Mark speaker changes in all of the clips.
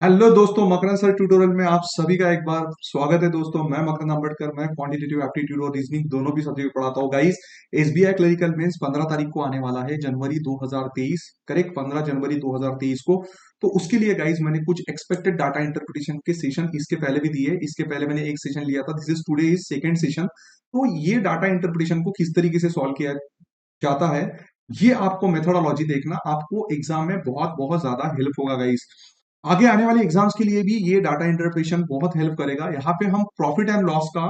Speaker 1: Hello दोस्तों, मकरंद sir tutorial में आप सभी का एक बार स्वागत है। दोस्तों मैं मकरंद अम्बेडकर, मैं क्वांटिटेटिव एप्टीट्यूड और रीजनिंग दोनों भी सब्जेक्ट पढ़ाता हूँ। गाइस, एसबीआई क्लरिकल मेंस 15 तारीख को आने वाला है, जनवरी 2023, करेक्ट 15 जनवरी 2023 को। तो उसके लिए गाइस मैंने कुछ एक्सपेक्टेड डाटा इंटरप्रिटेशन के सेशन इसके पहले भी दिए। इसके पहले मैंने एक सेशन लिया था, this is today is second session. तो ये डाटा इंटरप्रिटेशन को किस तरीके से सॉल्व किया जाता है, ये आपको मेथोडोलॉजी देखना, आपको एग्जाम में बहुत बहुत ज्यादा हेल्प होगा गाइस। आगे आने वाले एग्जाम्स के लिए भी ये डाटा इंटरप्रिटेशन बहुत हेल्प करेगा। यहाँ पे हम प्रॉफिट एंड लॉस का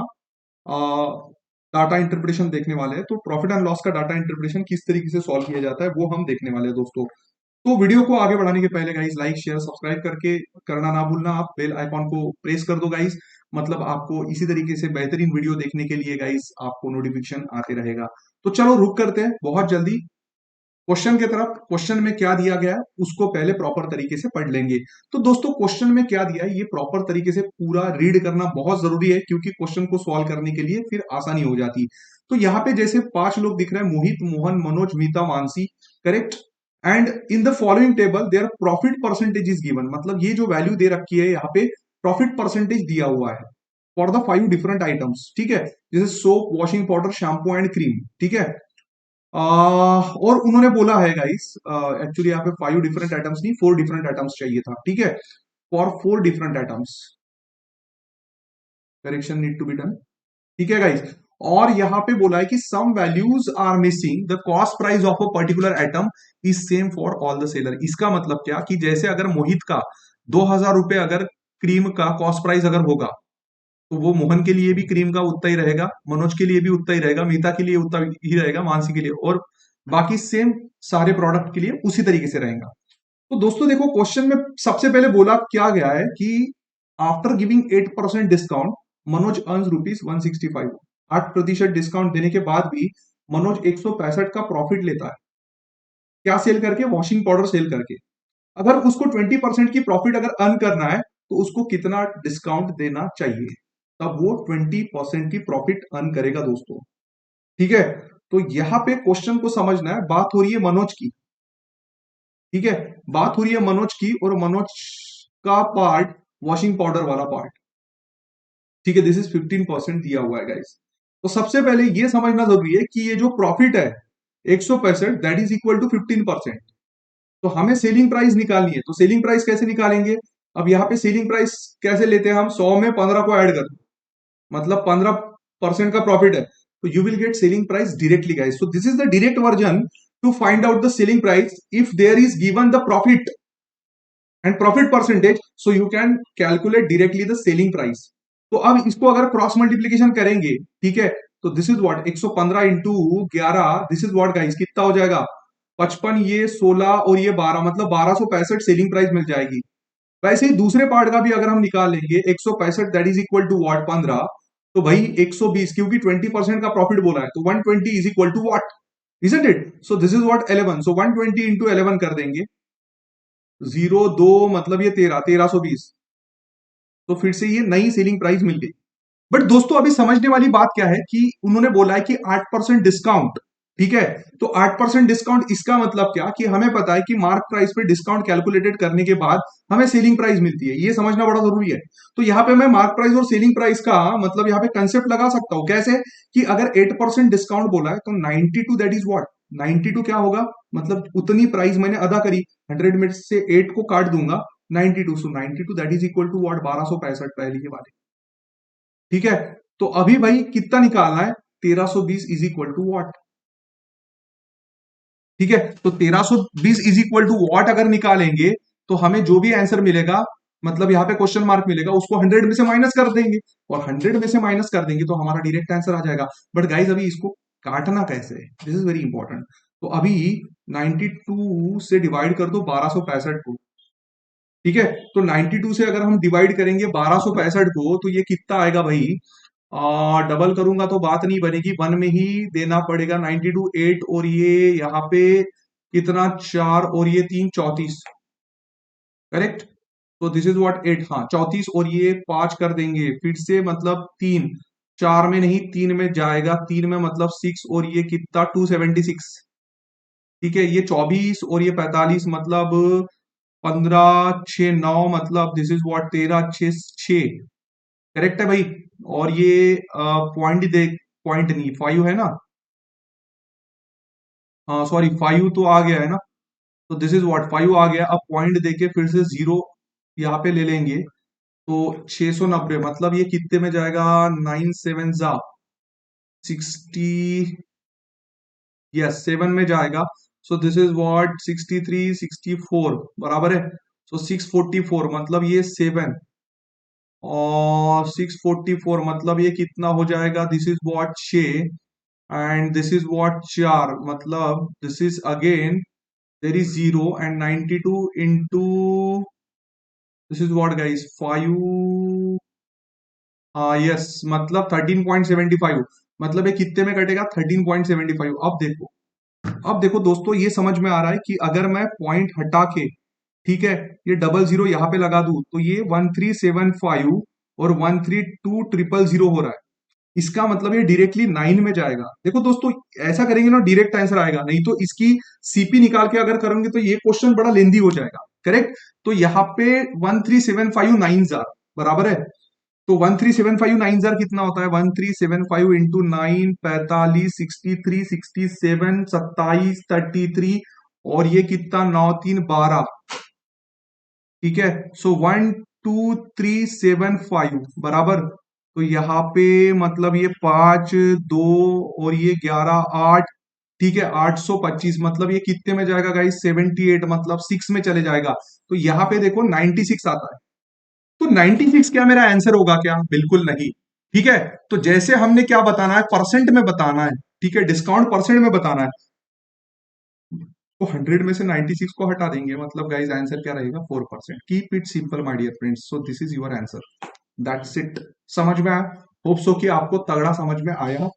Speaker 1: डाटा इंटरप्रिटेशन देखने वाले हैं। तो प्रॉफिट एंड लॉस का डाटा इंटरप्रिटेशन किस तरीके से सॉल्व किया जाता है वो हम देखने वाले हैं दोस्तों। तो वीडियो को आगे बढ़ाने के पहले गाइस, लाइक शेयर सब्सक्राइब करके करना ना भूलना। आप बेल आइकॉन को प्रेस कर दो गाइस, मतलब आपको इसी तरीके से बेहतरीन वीडियो देखने के लिए गाइस आपको नोटिफिकेशन आते रहेगा। तो चलो रुक करते हैं बहुत जल्दी क्वेश्चन की तरफ। क्वेश्चन में क्या दिया गया है उसको पहले प्रॉपर तरीके से पढ़ लेंगे। तो दोस्तों क्वेश्चन में क्या दिया है ये प्रॉपर तरीके से पूरा रीड करना बहुत जरूरी है, क्योंकि क्वेश्चन को सॉल्व करने के लिए फिर आसानी हो जाती। तो यहाँ पे जैसे 5 लोग दिख रहे हैं, Mohit, Mohan, Manoj, Meeta, Mansi, correct. And in the following table their profit percentage is given, मतलब ये जो वैल्यू दे रखी है यहाँ पे प्रॉफिट परसेंटेज दिया हुआ है फॉर द 5 डिफरेंट आइटम्स, ठीक है। जैसे soap, washing powder, shampoo and cream, ठीक है। और उन्होंने बोला है गाइस, एक्चुअली यहाँ पे 5 डिफरेंट आइटम्स नहीं, 4 डिफरेंट आइटम्स चाहिए था, ठीक है। For 4 different items correction need to be done, ठीक है गाइस। और यहाँ पे बोला है कि some values are missing, the cost price of a particular item is same for all the seller. इसका मतलब क्या कि जैसे अगर मोहित का 2000 रुपए अगर क्रीम का कॉस्ट प्राइस अगर होगा, तो वो मोहन के लिए भी क्रीम का उतना ही रहेगा, मनोज के लिए भी उतना ही रहेगा, मीता के लिए उतना ही रहेगा, मानसी के लिए, और बाकी सेम सारे प्रोडक्ट के लिए उसी तरीके से रहेगा। तो दोस्तों देखो, क्वेश्चन में सबसे पहले बोला क्या गया है कि after giving 8% discount Manoj earns ₹165। 8% discount देने के बाद भी मनोज 165 का प्रॉफिट लेता है। क्या सेल करके? वॉशिंग पाउडर सेल करके। अगर उसको 20% की प्रॉफिट अगर अर्न करना है तो उसको कितना डिस्काउंट देना चाहिए, तब वो 20% की प्रॉफिट अर्न करेगा दोस्तों, ठीक है। तो यहां पे क्वेश्चन को समझना है, बात हो रही है मनोज की, ठीक है। बात हो रही है मनोज की, और मनोज का पार्ट वॉशिंग पाउडर वाला पार्ट, ठीक है। दिस इज 15% दिया हुआ है गाइस। तो सबसे पहले ये समझना जरूरी है कि ये जो प्रॉफिट है 165, दैट इज इक्वल टू 15%। तो हमें सेलिंग प्राइस निकालनी है, तो सेलिंग प्राइस कैसे निकालेंगे? अब यहाँ पे सेलिंग प्राइस कैसे लेते हैं हम? 100 में 15 को ऐड कर, मतलब 15% का प्रॉफिट है, तो you will get selling price directly guys. So this is the direct version to find out the selling price if there is given the profit and profit percentage, so you can calculate directly the selling price. तो अब इसको अगर cross multiplication करेंगे, ठीक है, तो this is what 115 into 11, this is what guys, कितना हो जाएगा? 55, ये 16 और ये 12, मतलब 1265 सेलिंग प्राइस मिल जाएगी। वैसे ही दूसरे पार्ट का भी अगर हम निकाल लेंगे, 165 that is equal to what 15, तो भाई 120, क्योंकि 20% का प्रॉफिट बोला है, तो 120 is equal to what, isn't it? So this is what 11, सो 120 इंटू 11 कर देंगे, 02, मतलब ये 1320। तो फिर से ये नई सेलिंग प्राइस मिल गई। बट दोस्तों अभी समझने वाली बात क्या है कि उन्होंने बोला है कि 8% डिस्काउंट, ठीक है। तो 8% डिस्काउंट, इसका मतलब क्या कि हमें पता है कि मार्क प्राइस पे डिस्काउंट कैलकुलेटेड करने के बाद हमें सेलिंग प्राइस मिलती है, ये समझना बड़ा जरूरी है। तो यहाँ पे मैं मार्क प्राइस और सेलिंग प्राइस का मतलब यहाँ पे कंसेप्ट लगा सकता हूं, कैसे कि अगर 8% डिस्काउंट बोला है तो 92 दैट इज व्हाट, 92 क्या होगा, मतलब उतनी प्राइस मैंने अदा करी, 100 में से 8 को काट दूंगा, 92, so 92 that is equal to what, 1265, पहली के बाद, ठीक है। तो अभी भाई कितना निकालना है? 1320 इज इक्वल टू वॉट, ठीक है। तो 1320 इज इक्वल टू वॉट अगर निकालेंगे तो हमें जो भी आंसर मिलेगा, मतलब यहाँ पे क्वेश्चन मार्क मिलेगा, उसको 100 में से माइनस कर देंगे, और 100 में से माइनस कर देंगे तो हमारा डायरेक्ट आंसर आ जाएगा। बट गाइज अभी इसको काटना कैसे है, दिस इज वेरी इंपॉर्टेंट। तो अभी 92 से डिवाइड कर दो 1265 को, ठीक है। तो 92 से अगर हम डिवाइड करेंगे 1265 को, तो ये कितना आएगा भाई? डबल करूंगा तो बात नहीं बनेगी, वन में ही देना पड़ेगा। 92 8, और ये यहाँ पे कितना, 4 और ये 3, 34, करेक्ट। तो दिस इज व्हाट 8, हाँ 34, और ये 5 कर देंगे फिर से, मतलब 3, 4 में नहीं 3 में जाएगा, 3 में मतलब 6, और ये कितना 276, ठीक है। ये 24 और ये 45, मतलब 15 6 9 मतलब दिस इज व्हाट 13 6 6। करेक्ट है भाई। और ये पॉइंट देख, पॉइंट नहीं 5 है ना, हाँ सॉरी 5 तो आ गया है ना। तो दिस इज व्हाट 5 आ गया। अब पॉइंट देके फिर से जीरो यहाँ पे ले लेंगे, तो 690 मतलब ये कितने में जाएगा, 9 7 जा 60, यस 7 में जाएगा। सो दिस इज व्हाट 63 64 बराबर है। सो 644 मतलब ये 7 और 644 मतलब ये कितना हो जाएगा, this is what 6 and this is what 4 मतलब this is again there is zero and 92 into this is what guys 5, हाँ यस मतलब 13.75 मतलब ये कितने में कटेगा 13.75। अब देखो दोस्तों ये समझ में आ रहा है कि अगर मैं पॉइंट हटा के, ठीक है, ये डबल जीरो यहाँ पे लगा दूं तो ये 1375 और 132000 हो रहा है। इसका मतलब ये डायरेक्टली 9 में जाएगा। देखो दोस्तों ऐसा करेंगे ना डायरेक्ट आंसर आएगा, नहीं तो इसकी सीपी निकाल के अगर करेंगे तो ये क्वेश्चन बड़ा लेंदी हो जाएगा। करेक्ट। तो यहाँ पे 13759 बराबर है। तो 13759 कितना होता है, 1375 इंटू 9 45 63 67 27 33 और ये कितना 9 3 12, ठीक है। सो 12375 बराबर। तो यहाँ पे मतलब ये 5 2 और ये 11 8, ठीक है 825 मतलब ये कितने में जाएगा गाइस 78 मतलब 6 में चले जाएगा। तो यहाँ पे देखो 96 आता है। तो 96 क्या मेरा आंसर होगा क्या, बिल्कुल नहीं। ठीक है। तो जैसे हमने क्या बताना है, परसेंट में बताना है, ठीक है, डिस्काउंट परसेंट में बताना है। तो 100 में से 96 को हटा देंगे मतलब गाइस आंसर क्या रहेगा 4%। Keep it simple my dear friends, so this is your answer, that's it. समझ में आया, होप सो कि आपको तगड़ा समझ में आया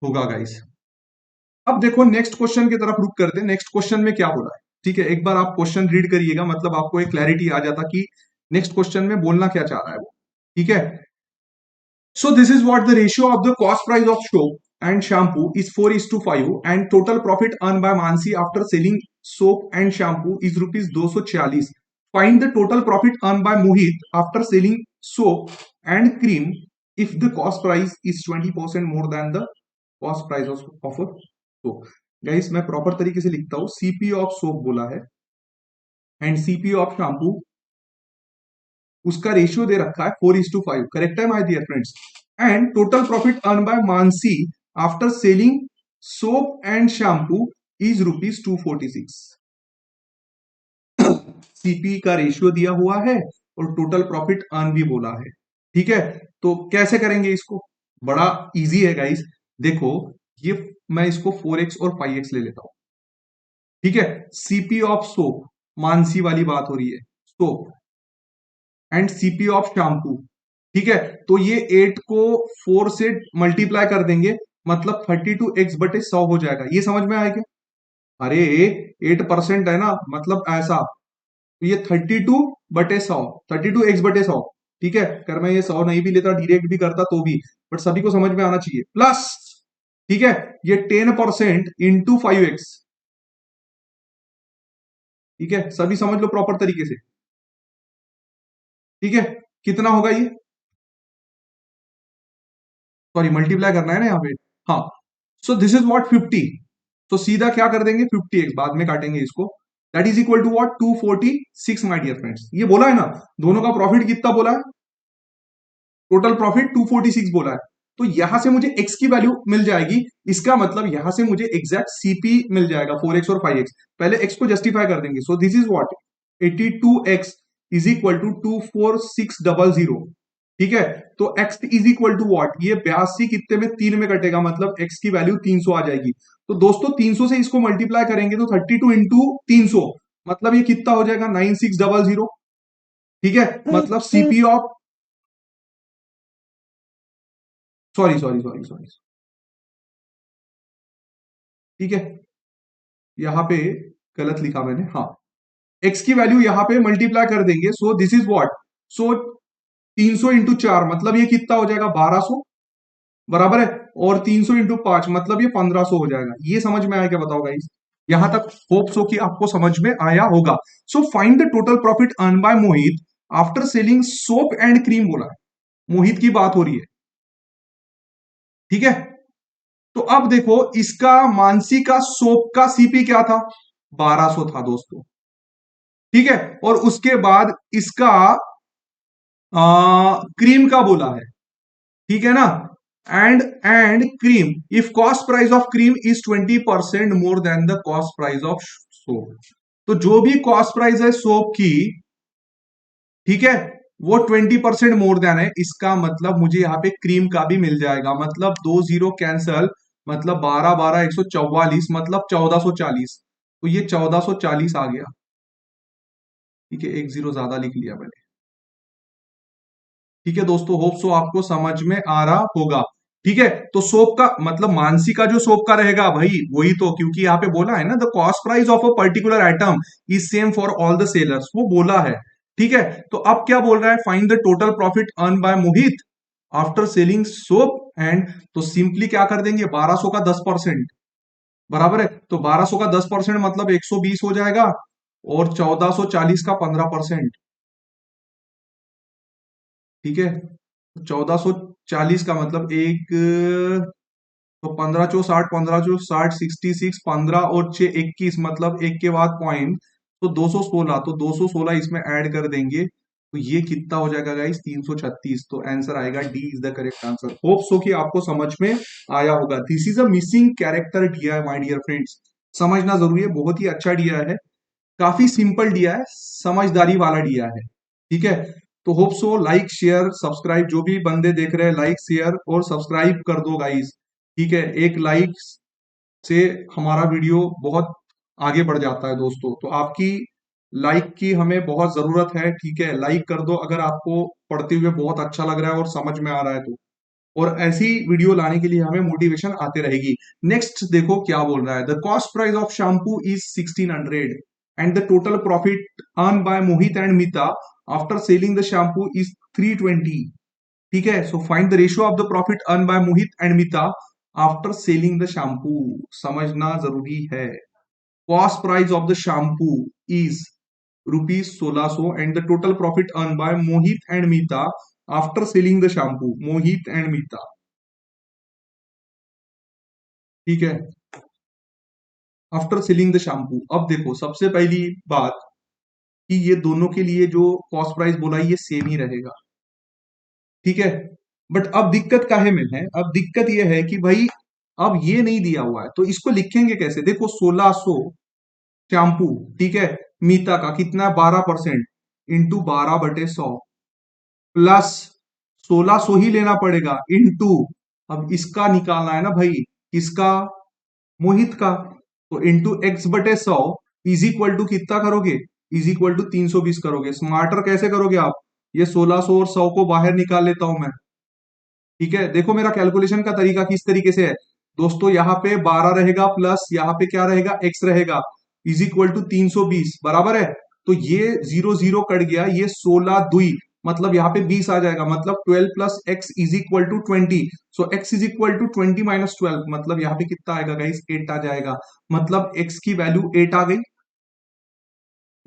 Speaker 1: होगा गाइस। अब देखो नेक्स्ट क्वेश्चन की तरफ रुक करते हैं। नेक्स्ट क्वेश्चन में क्या बोला है, ठीक है, एक बार आप क्वेश्चन रीड करिएगा मतलब आपको एक क्लैरिटी आ जाता कि नेक्स्ट क्वेश्चन में बोलना क्या चाह रहा है वो। ठीक है। So this is what the ratio of the cost price of soap and shampoo is 4:5 and total profit earned by Mansi after selling soap and shampoo is rupees 246. Find the total profit earned by Mohit after selling soap and cream if the cost price is 20% more than the cost price of a soap. Guys मैं proper तरीके से लिखता हूं, CP of soap बोला है and CP of shampoo, उसका ratio दे रखा है 4:5। करेक्ट है my dear friends. And total profit earn by Mansi after selling soap and shampoo is rupees 246। CP का रेशियो दिया हुआ है और टोटल प्रॉफिट अर्न भी बोला है। ठीक है। तो कैसे करेंगे इसको, बड़ा इजी है गाइस। देखो ये मैं इसको 4x और 5x ले लेता हूं। ठीक है। सीपी ऑफ सोप, मानसी वाली बात हो रही है, soap and CP of shampoo, ठीक है। तो ये 8 को 4 से मल्टीप्लाई कर देंगे मतलब 32x/100 हो जाएगा। ये समझ में आएगा, अरे 8% है ना मतलब ऐसा। तो ये 32/100, 32x/100, ठीक है। अगर मैं ये 100 नहीं भी लेता डायरेक्ट भी करता तो भी, बट सभी को समझ में आना चाहिए प्लस, ठीक है, ये 10% इंटू 5x, ठीक है, सभी समझ लो प्रॉपर तरीके से। ठीक है। कितना होगा ये, सॉरी मल्टीप्लाई करना है ना यहाँ पे, हाँ। सो दिस इज व्हाट 50। तो सीधा क्या कर देंगे 50x, बाद में काटेंगे इसको, that is equal to what 246 my dear friends. ये बोला है ना, दोनों का प्रॉफिट कितना बोला है, टोटल प्रॉफिट 246 बोला है। तो यहां से मुझे x की वैल्यू मिल जाएगी, इसका मतलब यहां से मुझे एग्जैक्ट सीपी मिल जाएगा 4x और 5x। पहले x को जस्टिफाई कर देंगे। So this is what 82x is equal to 24600। ठीक है। तो x is equal to what, ये 82 कितने में 3 में कटेगा मतलब x की वैल्यू 300 आ जाएगी। तो दोस्तों 300 से इसको मल्टीप्लाई करेंगे तो 32 इंटू 300 मतलब ये कितना हो जाएगा 9600। ठीक है। मतलब CP of, sorry sorry sorry sorry, ठीक है, यहां पे गलत लिखा मैंने, हाँ। x की वैल्यू यहां पे मल्टीप्लाई कर देंगे। So this is what, so 300 into 4 मतलब ये कितना हो जाएगा 1200 बराबर है। और 300 इंटू 5 मतलब ये 1500 हो जाएगा। ये समझ में आया क्या, बताओ गाइस। यहां तक होप सो कि आपको समझ में आया होगा। सो find the total profit earn by Mohit after selling soap and cream बोला है, मोहित की बात हो रही है, ठीक है। तो अब देखो इसका मानसी का सोप का सीपी क्या था, 1200 था दोस्तों, ठीक है। और उसके बाद इसका क्रीम का बोला है, ठीक है ना। And cream, if cost price of cream is 20% more than the cost price of soap, तो जो भी कॉस्ट प्राइस है सोप की, ठीक है, वो 20% मोर देन है, इसका मतलब मुझे यहाँ पे क्रीम का भी मिल जाएगा, मतलब दो जीरो कैंसल, मतलब 12 12 144, मतलब 1440, तो ये 1440 आ गया, ठीक है, एक जीरो ज्यादा लिख लिया मैंने, ठीक है दोस्तों, होप सो आपको समझ में आ रहा होगा, ठीक है। तो सोप का मतलब मानसी का जो सोप का रहेगा भाई वही तो, क्योंकि यहाँ पे बोला है ना the cost price of a particular item is same for all the sellers, वो बोला है, ठीक है। तो अब क्या बोल रहा है, find the total profit earn by Mohit after selling soap and, तो सिंपली क्या कर देंगे, 1200 का 10%, बराबर है, तो 1200 का 10% मतलब 120 हो जाएगा, और 1440 का 15%, ठीक है। 1440 का मतलब एक, तो 15 चो 60, 15 चो 60, 66, 15 और 6 21, मतलब एक के बाद पॉइंट, तो 216, तो 216 इसमें ऐड कर देंगे, तो ये कितना हो जाएगा गाइस, 336, तो आंसर आएगा D is the correct answer. Hope so कि आपको समझ में आया होगा। This is a missing character दिया है माय डियर फ्रेंड्स, समझना जरूरी है, बहुत ही अच्छा दिया है, काफी सिंपल दिया है, समझदारी वाला दिया है, ठीक है। तो hope so like share subscribe, जो भी बंदे देख रहे हैं लाइक शेयर और सब्सक्राइब कर दो गाइस, ठीक है। एक लाइक से हमारा वीडियो बहुत आगे बढ़ जाता है दोस्तों, तो आपकी लाइक की हमें बहुत जरूरत है, ठीक है, लाइक कर दो अगर आपको पढ़ते हुए बहुत अच्छा लग रहा है और समझ में आ रहा है तो, और ऐसी वीडियो लाने के लिए हमें मोटिवेशन आते रहेगी। नेक्स्ट देखो क्या बोल रहा है, the cost price of shampoo is 1600 and the total profit earn by Mohit and Mita after selling the shampoo is 320, ठीक है। So find the ratio of the profit earn by Mohit and Mita after selling the shampoo, समझना जरूरी है। Cost price of the shampoo is rupees 1600 and the total profit earn by Mohit and Meeta after selling the shampoo, Mohit and Meeta, ठीक है, after selling the shampoo. अब देखो सबसे पहली बात कि ये दोनों के लिए जो कॉस्ट प्राइस बोला है ये सेम ही रहेगा, ठीक है। बट अब दिक्कत काहे में है, अब दिक्कत ये है कि भाई अब ये नहीं दिया हुआ है, तो इसको लिखेंगे कैसे, देखो 1600 शैम्पू, ठीक है, मीता का कितना 12% इंटू 12/100 प्लस 1600 ही लेना पड़ेगा इंटू, अब इसका निकालना है ना भाई, किसका, मोहित का, तो into x/100 is equal to कितना करोगे, इज इक्वल टू 320 करोगे। स्मार्टर कैसे करोगे आप, ये 1600 और 100 को बाहर निकाल लेता हूं मैं, ठीक है। देखो मेरा कैलकुलेशन का तरीका किस तरीके से है दोस्तों, यहाँ पे 12 रहेगा प्लस यहाँ पे क्या रहेगा, x रहेगा, इज इक्वल टू 320, बराबर है। तो ये जीरो जीरो कट गया, ये 16 दुई, मतलब यहाँ पे 20 आ जाएगा, मतलब 12 plus x is equal to 20, so x is equal to 20 minus 12, मतलब यहाँ पे कितना आएगा गाइस, 8 आ जाएगा, मतलब x की वैल्यू 8 आ गई,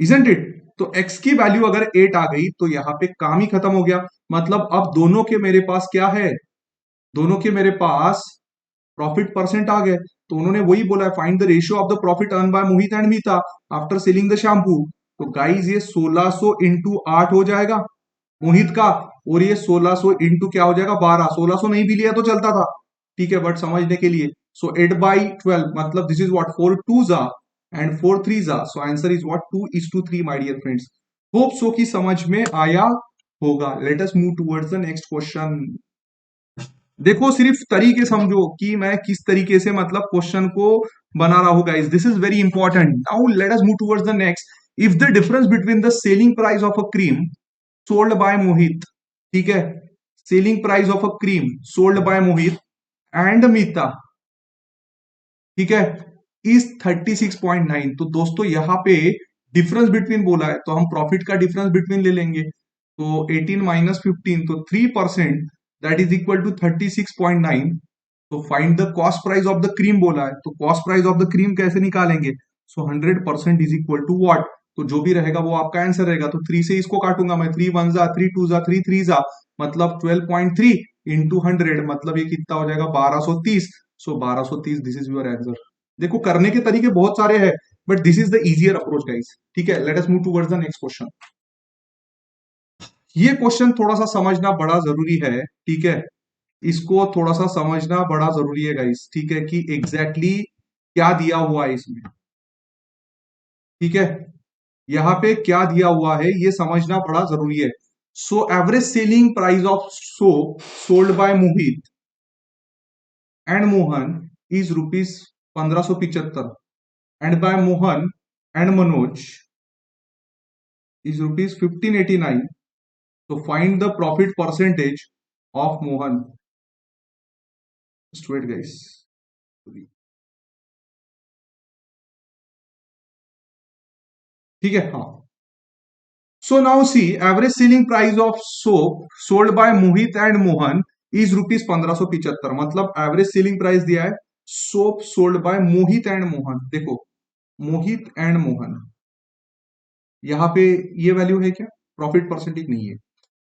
Speaker 1: इजंट इट। तो x की वैल्यू अगर 8 आ गई तो यहाँ पे काम ही खत्म हो गया, मतलब अब दोनों के मेरे पास क्या है, दोनों के मेरे पास प्रॉफिट परसेंट आ गए, तो उन्होंने वही बोला है find the ratio of the profit earn by Mohit and Meeta after selling the shampoo, तो गाइज ये 1600 इंटू 8 हो जाएगा मोहित का, और ये 1600 इंटू क्या हो जाएगा 12, 1600 नहीं भी लिया तो चलता था, ठीक है, बट समझने के लिए, सो 8/12 मतलब दिस इज व्हाट 4 टू जा एंड 4 3 जा, so answer is what 2:3 my dear friends. Hope so की समझ में आया होगा। Let us move towards the next question. देखो सिर्फ तरीके समझो कि मैं किस तरीके से मतलब क्वेश्चन को बना रहा हूं guys, this is very important. Now let us move towards the next. If the difference between the selling price of a cream sold by Mohit, ठीक है, selling price of a cream sold by Mohit and Meeta, ठीक है, is 36.9, तो दोस्तों यहाँ पे difference between बोला है तो हम प्रॉफिट का डिफरेंस बिटवीन ले लेंगे, तो 18 माइनस 15, तो 3%, दैट इज इक्वल टू 36.9। तो find the cost price of the cream बोला है, तो cost price of the cream कैसे निकालेंगे, so 100% is equal to what, तो जो भी रहेगा वो आपका आंसर रहेगा। तो 3 से इसको काटूंगा मैं, 3 वन जा 3 टू जा 3 3 जा, मतलब 12.3 इंटू 100, मतलब ये कितना हो जाएगा 1230। सो 1230 दिस इज योर आंसर। देखो करने के तरीके बहुत सारे हैं, but this is the easier approach guys. ठीक है, late us move towards the next question. ये क्वेश्चन थोड़ा सा समझना बड़ा जरूरी है। ठीक है, इसको थोड़ा सा समझना बड़ा जरूरी है गाइस। ठीक है, कि एग्जैक्टली क्या दिया हुआ है इसमें। ठीक है, यहाँ पे क्या दिया हुआ है ये समझना बड़ा जरूरी है। So average selling price of soap sold by Mohit and Mohan is rupees 1575, and by Mohan and Manoj is rupees 1589। तो find the profit percentage of Mohan. Straight guys. ठीक है, हाँ। So now see, average selling price of soap sold by Mohit and Mohan is rupees 1575। मतलब average selling price दिया है soap sold by Mohit and Mohan. देखो मोहित and Mohan, यहाँ पे ये वैल्यू है क्या, प्रॉफिट परसेंटेज नहीं है,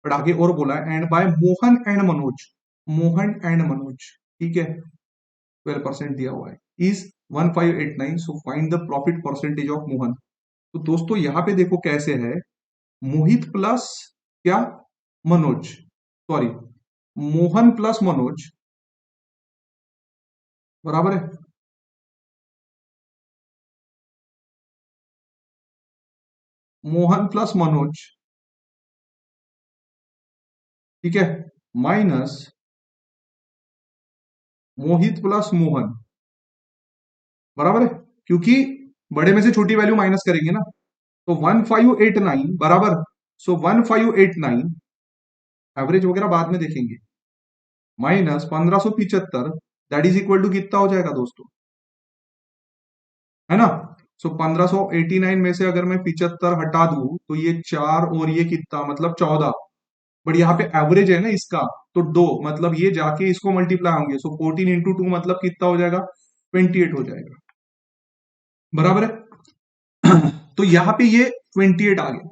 Speaker 1: बट आगे और बोला है and by Mohan and Manoj, Mohan and Manoj. ठीक है, 12% दिया हुआ है, is 1589। So find the profit percentage of Mohan. तो दोस्तों यहाँ पे देखो कैसे है, मोहित प्लस क्या, मनोज, सॉरी, मोहन प्लस मनोज बराबर है, मोहन प्लस मनोज। ठीक है, माइनस मोहित प्लस मोहन बराबर है, क्योंकि बड़े में से छोटी वैल्यू माइनस करेंगे ना। तो 1589 बराबर, सो 1589 एवरेज वगैरह बाद में देखेंगे, minus 1575, that is equal to कितना हो जाएगा दोस्तों, है ना। सो 1589 में से अगर मैं 75 हटा दूं तो ये 4 और ये कितना मतलब 14, बट यहाँ पे एवरेज है ना इसका, तो 2, मतलब ये जाके इसको मल्टीप्लाई होंगे। सो 14 इंटू 2 मतलब कितना हो जाएगा, 28 हो जाएगा, बराबर है। तो यहाँ पे ये 28 आ गया।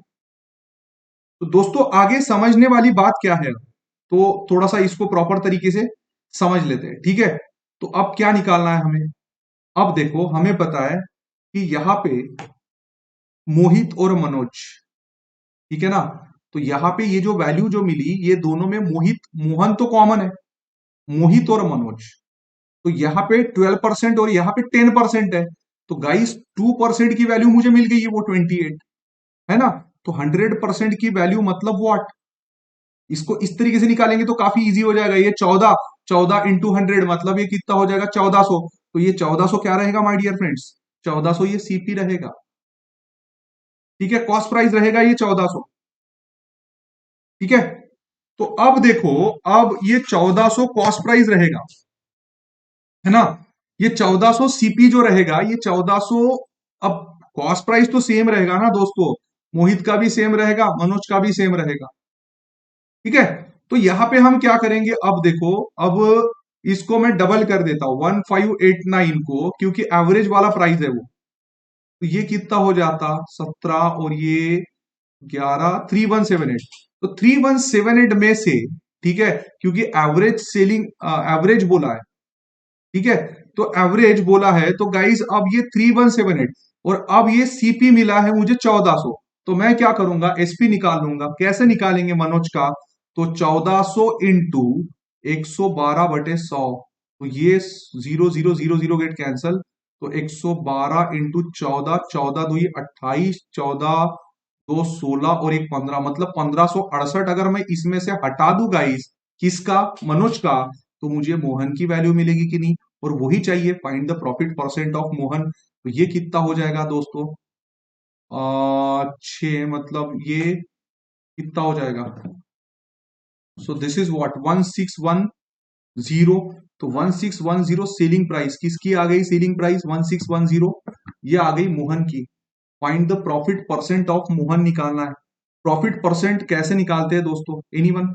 Speaker 1: तो दोस्तों आगे समझने वाली बात क्या है, तो थोड़ा सा इसको प्रॉपर तरीके से समझ लेते हैं। ठीक है, तो अब क्या निकालना है हमें। अब देखो हमें पता है कि यहाँ पे मोहित और मनोज, ठीक है ना, तो यहाँ पे ये जो वैल्यू जो मिली ये दोनों में मोहित मोहन तो कॉमन है, मोहित और मनोज। तो यहाँ पे 12% और यहाँ पे 10% है, तो गाइस 2% की वैल्यू मुझे मिल गई है, वो 28 है ना। तो 100% की वैल्यू मतलब व्हाट, इसको इस तरीके से निकालेंगे तो काफी इजी हो जाएगा। ये 14, 14 इंटू 100 मतलब ये कितना हो जाएगा 1400। तो ये 1400 क्या रहेगा माय डियर फ्रेंड्स, 1400 ये सीपी रहेगा। ठीक है, कॉस्ट प्राइस रहेगा ये 1400। ठीक है, तो अब देखो, अब ये 1400 कॉस्ट प्राइस रहेगा, है ना। ये 1400 सीपी जो रहेगा ये 1400, अब कॉस्ट प्राइस तो सेम रहेगा ना दोस्तों, मोहित का भी सेम रहेगा, मनोज का भी सेम रहेगा। ठीक है, तो यहां पे हम क्या करेंगे, अब देखो, अब इसको मैं डबल कर देता हूं 1589 को, क्योंकि एवरेज वाला प्राइस है वो। तो ये कितना हो जाता 17 और ये 11, 3178। तो 3178 में से, ठीक है, क्योंकि एवरेज सेलिंग एवरेज बोला है, ठीक है, तो एवरेज बोला है, तो गाइस अब ये 3178 और अब ये सीपी मिला है मुझे 1400। तो मैं क्या करूंगा, एसपी निकाल लूंगा। कैसे निकालेंगे मनोज का, तो 1400 इंटू 112/100, तो ये 0000 गेट कैंसल, तो 112 इंटू 14, 14 2 28, 14 2 16 और एक 15, मतलब 1568। अगर मैं इसमें से हटा दूं गाइस, किसका, मनोज का, तो मुझे मोहन की वैल्यू मिलेगी कि नहीं, और वही चाहिए, find the profit percent of Mohan. तो ये कितना हो जाएगा दोस्तों, 6, मतलब ये कितना हो जाएगा, सो दिस इज व्हाट 1610। तो 1610 सेलिंग प्राइस किसकी आ गई, सेलिंग प्राइस 1610 ये आ गई मोहन की। Find the profit percent of Mohan निकालना है। प्रॉफिट परसेंट कैसे निकालते हैं दोस्तों, एनीवन।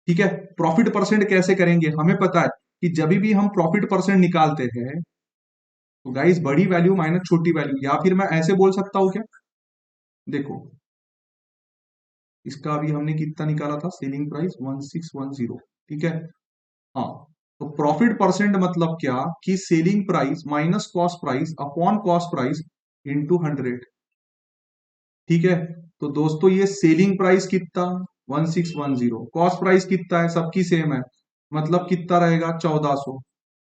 Speaker 1: ठीक है, प्रॉफिट परसेंट कैसे करेंगे, हमें पता है कि जब भी हम प्रॉफिट परसेंट निकालते हैं, तो गाइस बड़ी वैल्यू माइनस छोटी वैल्यू, या फिर मैं ऐसे बोल सकता हूं क्या, देखो इसका अभी हमने कितना निकाला था, सेलिंग प्राइस 1610, ठीक है। हाँ, तो प्रॉफिट परसेंट मतलब क्या कि selling price minus cost price upon cost price into 100, ठीक है। तो दोस्तों ये सेलिंग प्राइस कितना 1610, कॉस्ट प्राइस कितना है, सबकी सेम है, मतलब कितना रहेगा 1400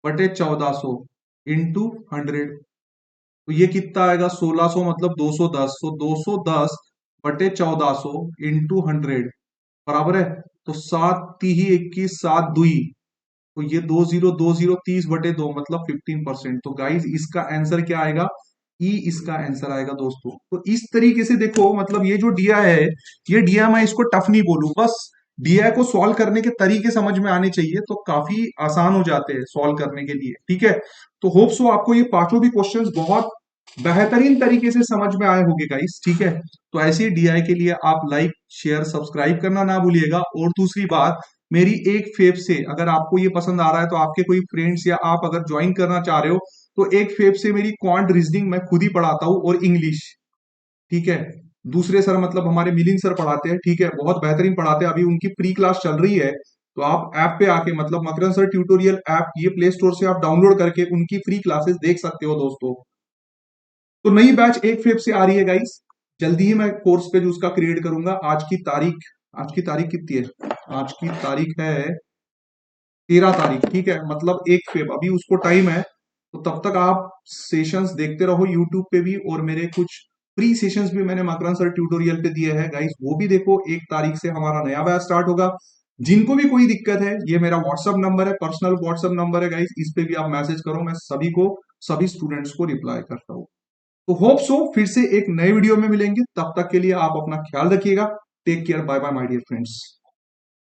Speaker 1: बटे 1400 इंटू 100, तो ये कितना आएगा 1600 मतलब 210, तो 210 बटे 1400 इंटू 100 बराबर है, तो 7 3 21 7 दुई, तो ये 20 20 30/2 मतलब 15%। तो गाइज इसका आंसर क्या आएगा, ई इसका आंसर आएगा दोस्तों। तो इस तरीके से देखो, मतलब ये जो दिया है, ये दिया, मैं इसको टफ नहीं बोलूं, बस दिया को सॉल्व करने के तरीके समझ में आने चाहिए, तो काफी आसान हो जाते हैं सॉल्व करने के लिए, ठीक है। तो होप सो आपको ये पांचों भी क्वेश्चंस बहुत बेहतरीन तरीके से समझ में आए होंगे गाइस, ठीक है। तो ऐसे डीआई के लिए आप लाइक शेयर सब्सक्राइब करना ना भूलिएगा। और दूसरी बात, मेरी एक फेब से अगर आपको ये पसंद आ रहा है, तो आपके कोई फ्रेंड्स या आप अगर ज्वाइन करना चाह रहे हो, तो एक फेब से मेरी क्वांट रीजनिंग मैं खुद ही पढ़ाता हूँ, और इंग्लिश, ठीक है। दूसरे सर मतलब हमारे मिलिंद सर पढ़ाते हैं, ठीक है, बहुत बेहतरीन पढ़ाते हैं, अभी उनकी प्री क्लास चल रही है। तो आप ऐप पे आके, मतलब मकरन सर ट्यूटोरियल ऐप, ये प्ले स्टोर से आप डाउनलोड करके उनकी फ्री क्लासेस देख सकते हो दोस्तों। तो नई बैच एक फेब से आ रही है गाइस, जल्दी ही मैं कोर्स पेज उसका क्रिएट करूंगा। आज की तारीख कितनी है, आज की तारीख है 13 तारीख, ठीक है, मतलब एक फेब, अभी उसको टाइम है। तो तब तक आप सेशंस देखते रहो यूट्यूब पे भी, और मेरे कुछ फ्री सेशंस भी मैंने मकरन सर ट्यूटोरियल पे दिए हैं गाइस, वो भी देखो। 1 तारीख से हमारा नया बैच स्टार्ट होगा। जिनको भी कोई दिक्कत है, ये मेरा व्हाट्सअप नंबर है, पर्सनल व्हाट्सअप नंबर है गाइस, इस पे भी आप मैसेज करो, मैं सभी को, सभी स्टूडेंट्स को रिप्लाई करता हूँ। तो होप सो फिर से एक नए वीडियो में मिलेंगे, तब तक के लिए आप अपना ख्याल रखिएगा। Take care, bye bye my dear friends.